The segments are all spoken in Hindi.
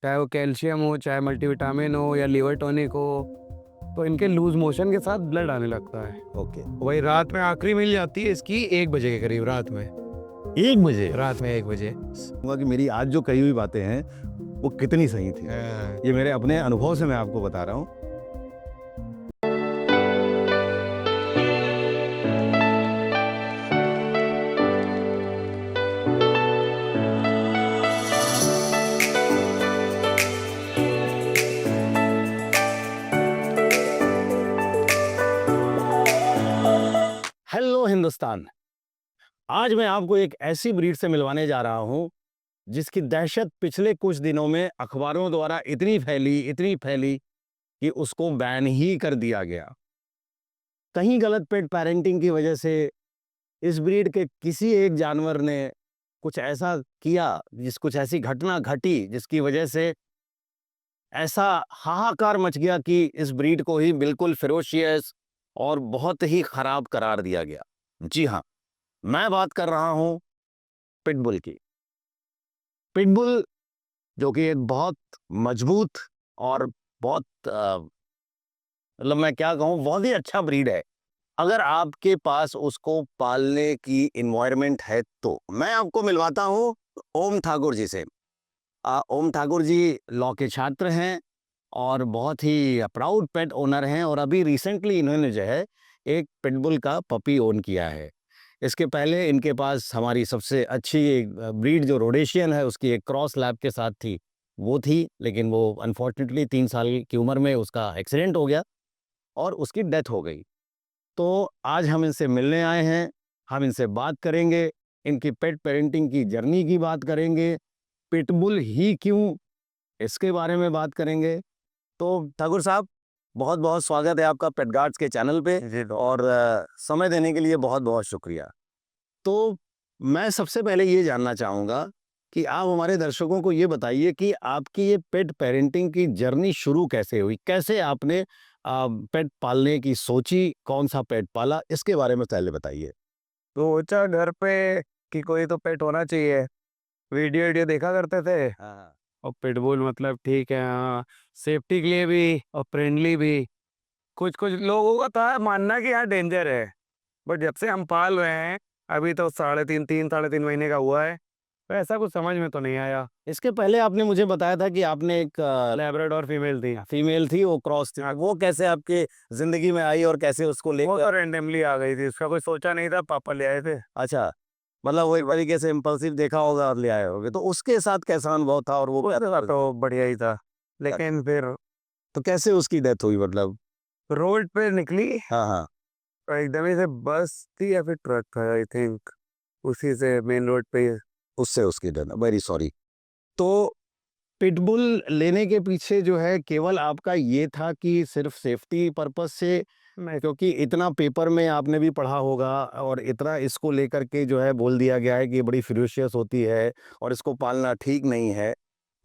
चाहे वो कैल्शियम हो, चाहे मल्टीविटामिन हो या लिवर टॉनिक हो, तो इनके लूज मोशन के साथ ब्लड आने लगता है। ओके। वही रात में आखिरी मिल जाती है इसकी 1 बजे के करीब, रात में 1 बजे? 1 बजे। कहूँगा कि मेरी आज जो कही हुई बातें हैं वो कितनी सही थी। ये मेरे अपने अनुभव से मैं आपको बता रहा हूँ। हेलो हिंदुस्तान। आज मैं आपको एक ऐसी ब्रीड से मिलवाने जा रहा हूं जिसकी दहशत पिछले कुछ दिनों में अखबारों द्वारा इतनी फैली कि उसको बैन ही कर दिया गया। कहीं गलत पेट पेरेंटिंग की वजह से इस ब्रीड के किसी एक जानवर ने कुछ ऐसा किया, कुछ ऐसी घटना घटी जिसकी वजह से ऐसा हाहाकार मच गया कि इस ब्रीड को ही बिल्कुल फेरोशियस और बहुत ही खराब करार दिया गया। जी हाँ, मैं बात कर रहा हूं पिटबुल की। पिटबुल जो कि एक बहुत मजबूत और बहुत मतलब मैं क्या कहूँ, बहुत ही अच्छा ब्रीड है। अगर आपके पास उसको पालने की इन्वायरमेंट है तो मैं आपको मिलवाता हूँ ओम ठाकुर जी से। ओम ठाकुर जी लॉ के छात्र हैं और बहुत ही प्राउड पेट ओनर हैं, और अभी रिसेंटली इन्होंने जो है एक पिटबुल का पपी ओन किया है। इसके पहले इनके पास हमारी सबसे अच्छी ब्रीड जो रोडेशियन है उसकी एक क्रॉस लैब के साथ थी, वो थी, लेकिन वो अनफॉर्चुनेटली 3 साल की उम्र में उसका एक्सीडेंट हो गया और उसकी डेथ हो गई। तो आज हम इनसे मिलने आए हैं, हम इनसे बात करेंगे, इनकी पेट पेरेंटिंग की जर्नी की बात करेंगे, पिटबुल ही क्यों, इसके बारे में बात करेंगे। तो ठाकुर साहब, बहुत बहुत स्वागत है आपका पेट गार्ड्स के चैनल पे, और समय देने के लिए बहुत बहुत शुक्रिया। तो मैं सबसे पहले ये जानना चाहूँगा कि आप हमारे दर्शकों को ये बताइए कि आपकी ये पेट पेरेंटिंग की जर्नी शुरू कैसे हुई? कैसे आपने पेट पालने की सोची, कौन सा पेट पाला, इसके बारे में पहले बताइए। तो सोचा घर पे कि कोई तो पेट होना चाहिए। वीडियो वीडियो देखा करते थे, हाँ। और पिटबुल मतलब ठीक है, हाँ, सेफ्टी के लिए भी और फ्रेंडली भी। कुछ कुछ लोगों का था मानना कि यहाँ डेंजर है, बट जब से हम पाल रहे हैं, अभी तो 3.5 महीने का हुआ है, तो ऐसा कुछ समझ में तो नहीं आया। इसके पहले आपने मुझे बताया था कि आपने एक लैब्राडोर फीमेल थी। फीमेल थी, वो क्रॉस थी। हाँ, वो कैसे आपके जिंदगी में आई और कैसे उसको वो तो लेकर? रेंडमली आ गई थी, उसका कोई सोचा नहीं था, पापा ले आए थे। अच्छा, मतलब वो एक तरीके से इम्पल्सिव देखा होगा और ले आए होगे। तो उसके साथ कैसा अनुभव था और वो क्या उसका था? तो बढ़िया ही था, लेकिन फिर तो कैसे उसकी डेथ हुई मतलब? रोड पे निकली, हाँ, हाँ। और एकदम ही से बस थी या फिर ट्रक था, आई थिंक, उसी से मेन रोड पे। उससे उसकी डेथ, वेरी सॉरी। तो पिटबुल लेने के पीछे जो है केवल आपका ये था कि सिर्फ सेफ्टी पर्पस से? मैं क्योंकि इतना पेपर में आपने भी पढ़ा होगा और इतना इसको लेकर के जो है बोल दिया गया है कि ये बड़ी फिरोशियस होती है और इसको पालना ठीक नहीं है,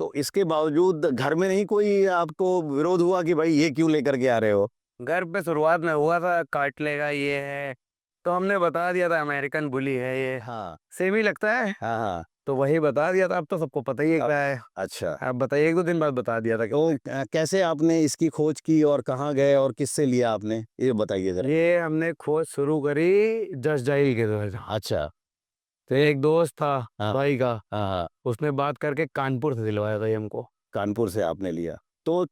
तो इसके बावजूद घर में नहीं कोई आपको विरोध हुआ कि भाई ये क्यों लेकर के आ रहे हो? घर पे शुरुआत में हुआ था काट लेगा ये है, तो हमने बता दिया था अमेरिकन बुली है ये, हाँ, सेम ही लगता है, हाँ, हाँ। तो वही बता दिया था। अब तो सबको पता ही है क्या है। अच्छा। आप बताइए, 1-2 दिन बाद बता दिया था तो कैसे आपने इसकी खोज की और कहाँ गए और किससे लिया आपने, ये बताइए जरा। ये हमने खोज शुरू करी जस्ट डायल के द्वारा। अच्छा। तो एक दोस्त था हाँ, भाई का, हाँ, हाँ। उसने बात करके कानपुर से दिलवाया था ये हमको। कानपुर से आपने लिया। तो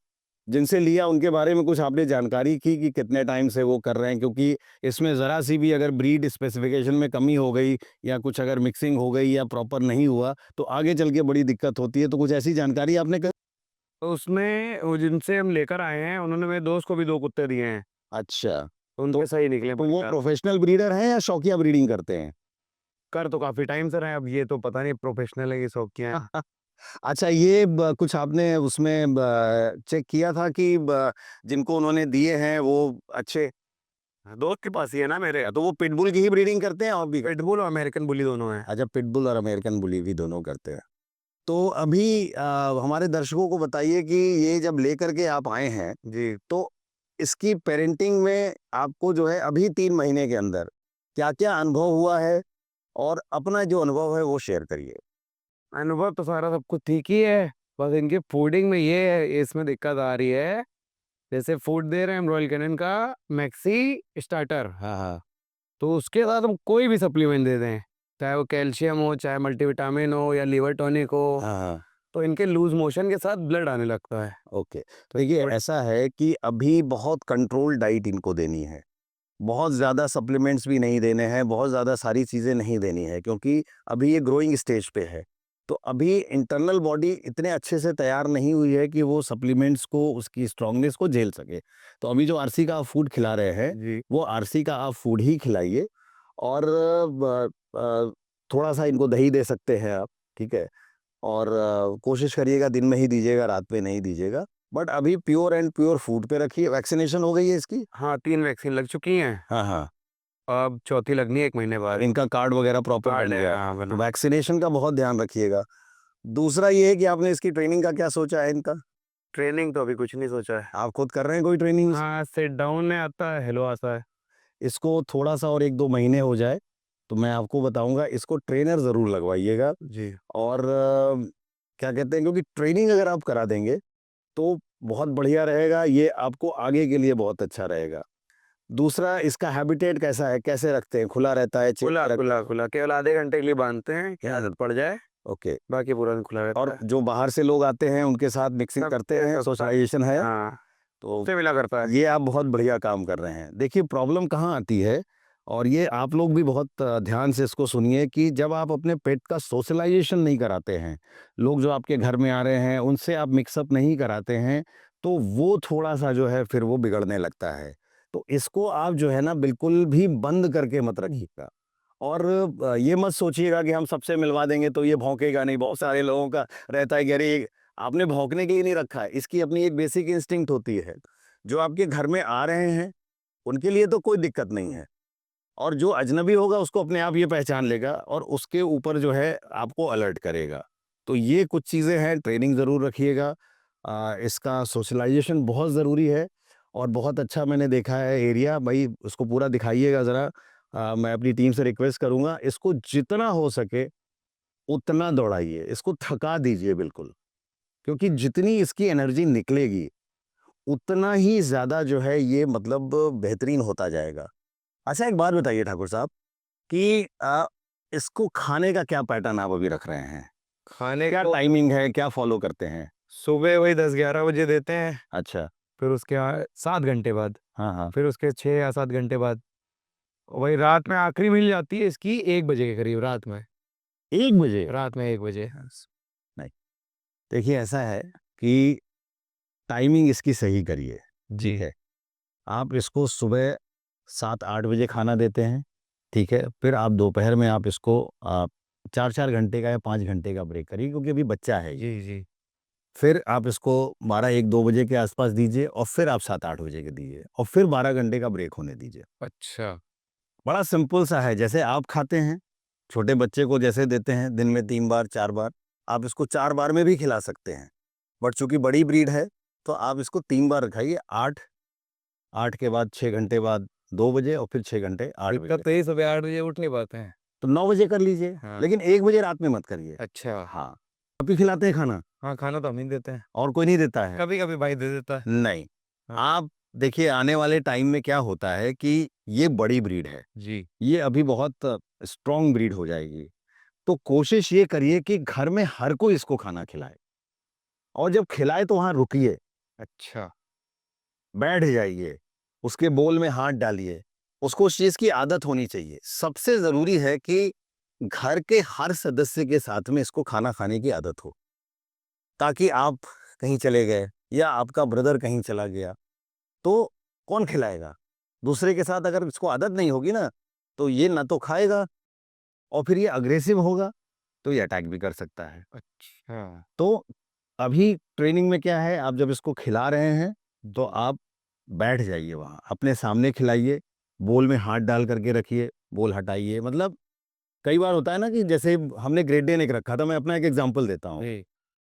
जिनसे लिया उनके बारे में कुछ आपने जानकारी की कि कितने टाइम से वो कर रहे हैं? क्योंकि इसमें ज़रा सी भी अगर ब्रीड स्पेसिफिकेशन में कमी हो गई या कुछ अगर मिक्सिंग हो गई या प्रॉपर नहीं हुआ तो आगे चल के बड़ी दिक्कत होती है। तो कुछ ऐसी जानकारी आपने तो उसमें वो जिनसे हम लेकर आए हैं, उन्होंने मेरे दोस्त को भी 2 कुत्ते दिए हैं, अच्छा। तो उनके सही निकले तो वो बढ़िया। प्रोफेशनल ब्रीडर हैं या शौकिया ब्रीडिंग करते हैं? कर तो काफ़ी टाइम से रहे हैं, अब ये तो पता नहीं प्रोफेशनल है कि शौकिया हैं। अच्छा, ये कुछ आपने उसमें चेक किया था कि जिनको उन्होंने दिए हैं वो अच्छे? दोस्त के पास ही है ना मेरे। तो वो पिटबुल की ही ब्रीडिंग करते हैं और भी? पिटबुल और अमेरिकन बुली दोनों हैं। अच्छा, पिटबुल और अमेरिकन बुली भी दोनों करते हैं। तो अभी हमारे दर्शकों को बताइए कि ये जब लेकर के आप आए हैं, जी, तो इसकी पेरेंटिंग में आपको जो है अभी 3 महीने के अंदर क्या-क्या अनुभव हुआ है? और अपना जो अनुभव है वो शेयर करिए। अनुभव तो सारा सब कुछ ठीक ही है। बस इनकी फूडिंग में ये है, इसमें दिक्कत आ रही है। जैसे फूड दे रहे हैं हम रॉयल कैनिन का मैक्सी स्टार्टर, हाँ हाँ तो उसके साथ हम कोई भी सप्लीमेंट दे दें, चाहे वो कैल्शियम हो, चाहे मल्टीविटामिन हो या लीवर टॉनिक हो, हाँ हाँ। तो इनके लूज मोशन के साथ ब्लड आने लगता है। ओके, तो देखिए बट ऐसा है कि अभी बहुत कंट्रोल डाइट इनको देनी है, बहुत ज़्यादा सप्लीमेंट्स भी नहीं देने हैं, बहुत ज़्यादा सारी चीज़ें नहीं देनी है, क्योंकि अभी ये ग्रोइंग स्टेज पे है। तो अभी इंटरनल बॉडी इतने अच्छे से तैयार नहीं हुई है कि वो सप्लीमेंट्स को, उसकी स्ट्रांगनेस को झेल सके। तो अभी जो आरसी का आप फूड खिला रहे हैं, जी, वो आरसी का आप फूड ही खिलाइए। और थोड़ा सा इनको दही दे सकते हैं आप, ठीक है। और कोशिश करिएगा दिन में ही दीजिएगा, रात में नहीं दीजिएगा। बट अभी प्योर एंड प्योर फूड पे रखिए। वैक्सीनेशन हो गई है इसकी? हाँ 3 वैक्सीन लग चुकी हैं, हाँ हाँ। अब चौथी लगनी है 1 महीने बाद। इनका कार्ड वगैरह प्रॉपर कार्ड बन है, गया है, हाँ तो बना। वैक्सीनेशन का बहुत ध्यान रखिएगा। दूसरा ये है कि आपने इसकी ट्रेनिंग का क्या सोचा है इनका? ट्रेनिंग तो अभी कुछ नहीं सोचा है। आप खुद कर रहे हैं कोई ट्रेनिंग? हाँ, सिट डाउन में आता है, हेलो आता है। इसको थोड़ा सा और 1-2 महीने हो जाए, तो मैं आपको बताऊँगा, इसको ट्रेनर ज़रूर लगवाइएगा। जी, और क्या कहते हैं, क्योंकि ट्रेनिंग अगर आप करा देंगे, तो बहुत बढ़िया रहेगा, ये आपको आगे के लिए बहुत अच्छा रहेगा। दूसरा, इसका हैबिटेट कैसा है? कैसे रखते हैं? खुला रहता है, चेन खुला में रखते खुला हैं? खुला, केवल आधे घंटे के लिए बांधते हैं कि आदत पड़ जाए, ओके। बाकी पूरा दिन खुला रहता और है। जो बाहर से लोग आते हैं, उनके साथ मिक्सिंग करते हैं, सब साथ, सोशलाइज़ेशन है? हाँ, तो सबसे मिला करता है। ये आप बहुत बढ़िया काम कर रहे हैं। देखिए प्रॉब्लम कहाँ आती है, और ये आप लोग भी बहुत ध्यान से इसको सुनिए, कि जब आप अपने पेट का सोशलाइज़ेशन नहीं कराते हैं, लोग जो आपके घर में आ रहे हैं, उनसे आप मिक्सअप नहीं कराते हैं, तो वो थोड़ा-सा जो है फिर वो बिगड़ने लगता है। तो इसको आप जो है ना बिल्कुल भी बंद करके मत रखिएगा। और ये मत सोचिएगा कि हम सबसे मिलवा देंगे तो ये भौंकेगा नहीं। बहुत सारे लोगों का रहता है कि अरे ये आपने भौंकने के लिए नहीं रखा है, इसकी अपनी एक बेसिक इंस्टिंक्ट होती है। जो आपके घर में आ रहे हैं, उनके लिए तो कोई दिक्कत नहीं है, और जो अजनबी होगा उसको अपने आप ये पहचान लेगा, और उसके ऊपर जो है आपको अलर्ट करेगा। तो ये कुछ चीज़ें हैं, ट्रेनिंग ज़रूर रखिएगा। इसका सोशलाइज़ेशन बहुत ज़रूरी है, और बहुत अच्छा मैंने देखा है एरिया, भई उसको पूरा दिखाइएगा ज़रा। मैं अपनी टीम से रिक्वेस्ट करूँगा, इसको जितना हो सके उतना दौड़ाइए, इसको थका दीजिए बिल्कुल, क्योंकि जितनी इसकी एनर्जी निकलेगी, उतना ही ज़्यादा जो है ये मतलब बेहतरीन होता जाएगा। अच्छा, एक बात बताइए ठाकुर साहब, कि इसको खाने का क्या पैटर्न आप अभी रख रहे हैं? खाने क्या को टाइमिंग है, क्या फ़ॉलो करते हैं? सुबह वही 10-11 बजे देते हैं, अच्छा। फिर उसके 7 घंटे बाद, हाँ, हाँ। फिर उसके 6 या 7 घंटे बाद, वही रात में आखिरी मिल जाती है इसकी 1 बजे के करीब, रात में। 1 बजे? रात में 1 बजे। नहीं, देखिए ऐसा है कि टाइमिंग इसकी सही करिए, जी। ठीक है? आप इसको सुबह 7-8 बजे खाना देते हैं, ठीक है? फिर आप दोपहर में आप इसको 4-4 घंटे का या 5 घंटे का ब्रेक करिए, क्योंकि अभी बच्चा है ये। जी, जी। फिर आप इसको 12-1-2 बजे के आसपास दीजिए, और फिर आप 7-8 बजे के दीजिए, और फिर 12 घंटे का ब्रेक होने दीजिए। अच्छा। बड़ा सिंपल सा है, जैसे आप खाते हैं, छोटे बच्चे को जैसे देते हैं दिन में 3 बार, 4 बार, आप इसको 4 बार में भी खिला सकते हैं। बट चूँकि बड़ी ब्रीड है, तो आप इसको 3 बार खाइए, 8, 8 के बाद 6 घंटे बाद 2 बजे, और फिर 6 घंटे 8 दिक्कत बजे। तो यही, सुबह 8 बजे उठ नहीं पाते हैं। तो 9 बजे कर लीजिए, हाँ। लेकिन 1 बजे रात में मत करिए। अच्छा। हाँ, आप ही खिलाते हैं खाना? हाँ, खाना तो हम ही देते हैं। और कोई नहीं देता है? कभी-कभी भाई दे देता है। नहीं। हाँ। आप देखिए, आने वाले टाइम में क्या होता है कि ये बड़ी ब्रीड है, जी। ये अभी बहुत स्ट्रॉन्ग ब्रीड हो जाएगी। तो कोशिश ये करिए कि घर में हर कोई इसको खाना खिलाए, और जब खिलाए तो वहाँ रुकिए, अच्छा। बैठ जाइए, उसके बोल में हाथ डालिए, उसको उस चीज़ की आदत होनी चाहिए। सबसे ज़रूरी है कि घर के हर सदस्य के साथ में इसको खाना खाने की आदत हो, ताकि आप कहीं चले गए या आपका ब्रदर कहीं चला गया, तो कौन खिलाएगा? दूसरे के साथ अगर इसको आदत नहीं होगी ना, तो ये ना तो खाएगा, और फिर ये अग्रेसिव होगा, तो ये अटैक भी कर सकता है। अच्छा। तो अभी ट्रेनिंग में क्या है, आप जब इसको खिला रहे हैं, तो आप बैठ जाइए वहाँ, अपने सामने खिलाइए, बोल में हाथ डाल करके रखिए, बोल हटाइए। मतलब कई बार होता है ना कि जैसे हमने ग्रेट डेन एक रखा था, मैं अपना एक एग्ज़ाम्पल देता हूँ। जी।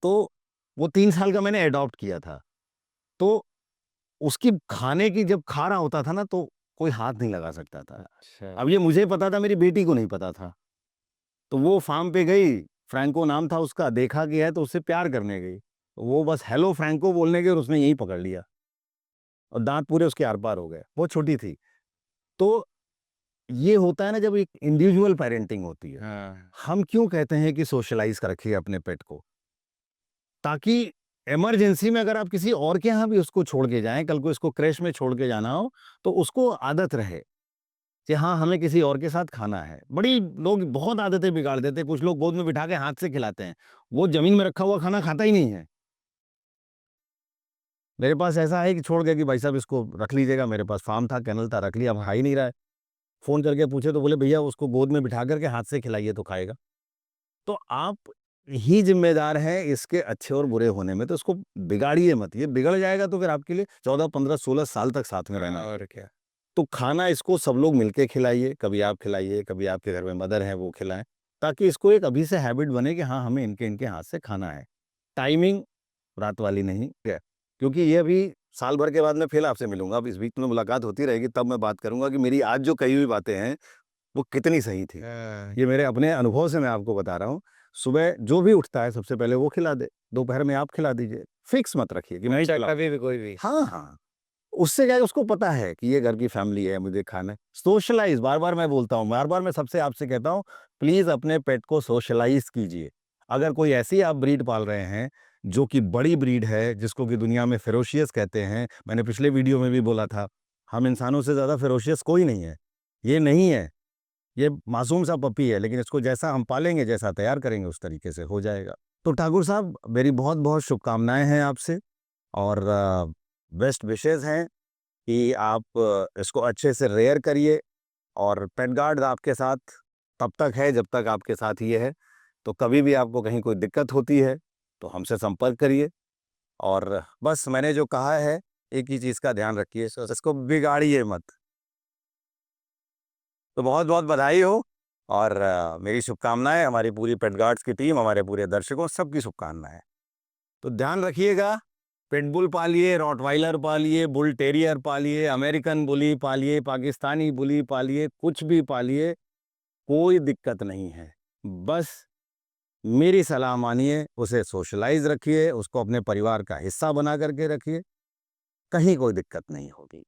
तो वो 3 साल का मैंने एडॉप्ट किया था, तो उसकी खाने की जब खा रहा होता था ना, तो कोई हाथ नहीं लगा सकता था। अच्छा। अब ये मुझे पता था, मेरी बेटी को नहीं पता था। तो वो फार्म पे गई, फ्रैंको नाम था उसका, देखा कि है तो उससे प्यार करने गई। वो बस हेलो फ्रैंको बोलने के और उसने यही पकड़ लिया और दांत पूरे उसके आर पार हो गए। वो छोटी थी। तो ये होता है ना जब एक इंडिविजुअल पेरेंटिंग होती है। हाँ। हम क्यों कहते हैं कि सोशलाइज कर रखिए अपने पेट को, ताकि इमरजेंसी में अगर आप किसी और के यहाँ भी उसको छोड़ के जाएं, कल को इसको क्रेश में छोड़ के जाना हो तो उसको आदत रहे कि हाँ हमें किसी और के साथ खाना है। बड़ी लोग बहुत आदतें बिगाड़ देते हैं। कुछ लोग गोद में बिठा के हाथ से खिलाते हैं, वो जमीन में रखा हुआ खाना खाता ही नहीं है। मेरे पास ऐसा है कि छोड़ गया कि भाई साहब इसको रख लीजिएगा, मेरे पास फार्म था, कैनल था, रख लिया, अब खा ही नहीं रहा है। फोन करके पूछे तो बोले भैया उसको गोद में बिठा करके हाथ से खिलाइए तो खाएगा। तो आप ही जिम्मेदार हैं इसके अच्छे और बुरे होने में, तो इसको बिगाड़िए मत। ये बिगड़ जाएगा तो फिर आपके लिए 14, 15, 16 साल तक साथ में रहना है। और क्या। तो खाना इसको सब लोग मिलके खिलाइए, कभी आप खिलाइए, कभी आपके घर में मदर है वो खिलाएं, ताकि इसको एक अभी से हैबिट बने कि हाँ हमें इनके इनके हाथ से खाना है। टाइमिंग रात वाली नहीं है, क्योंकि ये अभी साल भर के बाद मैं फिर आपसे मिलूंगा। अब इस बीच में मुलाकात होती रहेगी, तब मैं बात करूंगा कि मेरी आज जो कही हुई बातें हैं वो कितनी सही थी। हाँ, ये मेरे अपने अनुभव से मैं आपको बता रहा हूँ। सुबह जो भी उठता है सबसे पहले वो खिला दे, दोपहर में आप खिला दीजिए। फिक्स मत रखिए कि मैं ही अच्छा, खिलाऊं। कभी भी कोई भी। हाँ हाँ, उससे क्या है, उसको पता है कि ये घर की फैमिली है, मुझे खाना है। सोशलाइज, बार बार मैं बोलता हूँ, बार बार मैं सबसे आपसे कहता हूँ, प्लीज अपने पेट को सोशलाइज कीजिए। अगर कोई ऐसी आप ब्रीड पाल रहे हैं जो कि बड़ी ब्रीड है, जिसको कि दुनिया में फेरोशियस कहते हैं, मैंने पिछले वीडियो में भी बोला था, हम इंसानों से ज्यादा फेरोशियस कोई नहीं है। ये नहीं है, ये मासूम सा पपी है, लेकिन इसको जैसा हम पालेंगे, जैसा तैयार करेंगे, उस तरीके से हो जाएगा। तो ठाकुर साहब, मेरी बहुत बहुत शुभकामनाएं हैं आपसे, और बेस्ट विशेस हैं कि आप इसको अच्छे से रेयर करिए। और पेट गार्ड आपके साथ तब तक है जब तक आपके साथ ये है। तो कभी भी आपको कहीं कोई दिक्कत होती है तो हमसे संपर्क करिए। और बस मैंने जो कहा है, एक ही चीज़ का ध्यान रखिए, इसको बिगाड़िए मत। तो बहुत बहुत बधाई हो, और मेरी शुभकामनाएं, हमारी पूरी पेट गार्ड्स की टीम, हमारे पूरे दर्शकों, सबकी शुभकामनाएं। तो ध्यान रखिएगा, पिटबुल पालिए, रॉटवाइलर पालिए, बुल टेरियर पालिए, अमेरिकन बुली पालिए, पाकिस्तानी बुली पालिए, कुछ भी पालिए, कोई दिक्कत नहीं है। बस मेरी सलाह मानिए, उसे सोशलाइज रखिए, उसको अपने परिवार का हिस्सा बना करके रखिए, कहीं कोई दिक्कत नहीं होगी।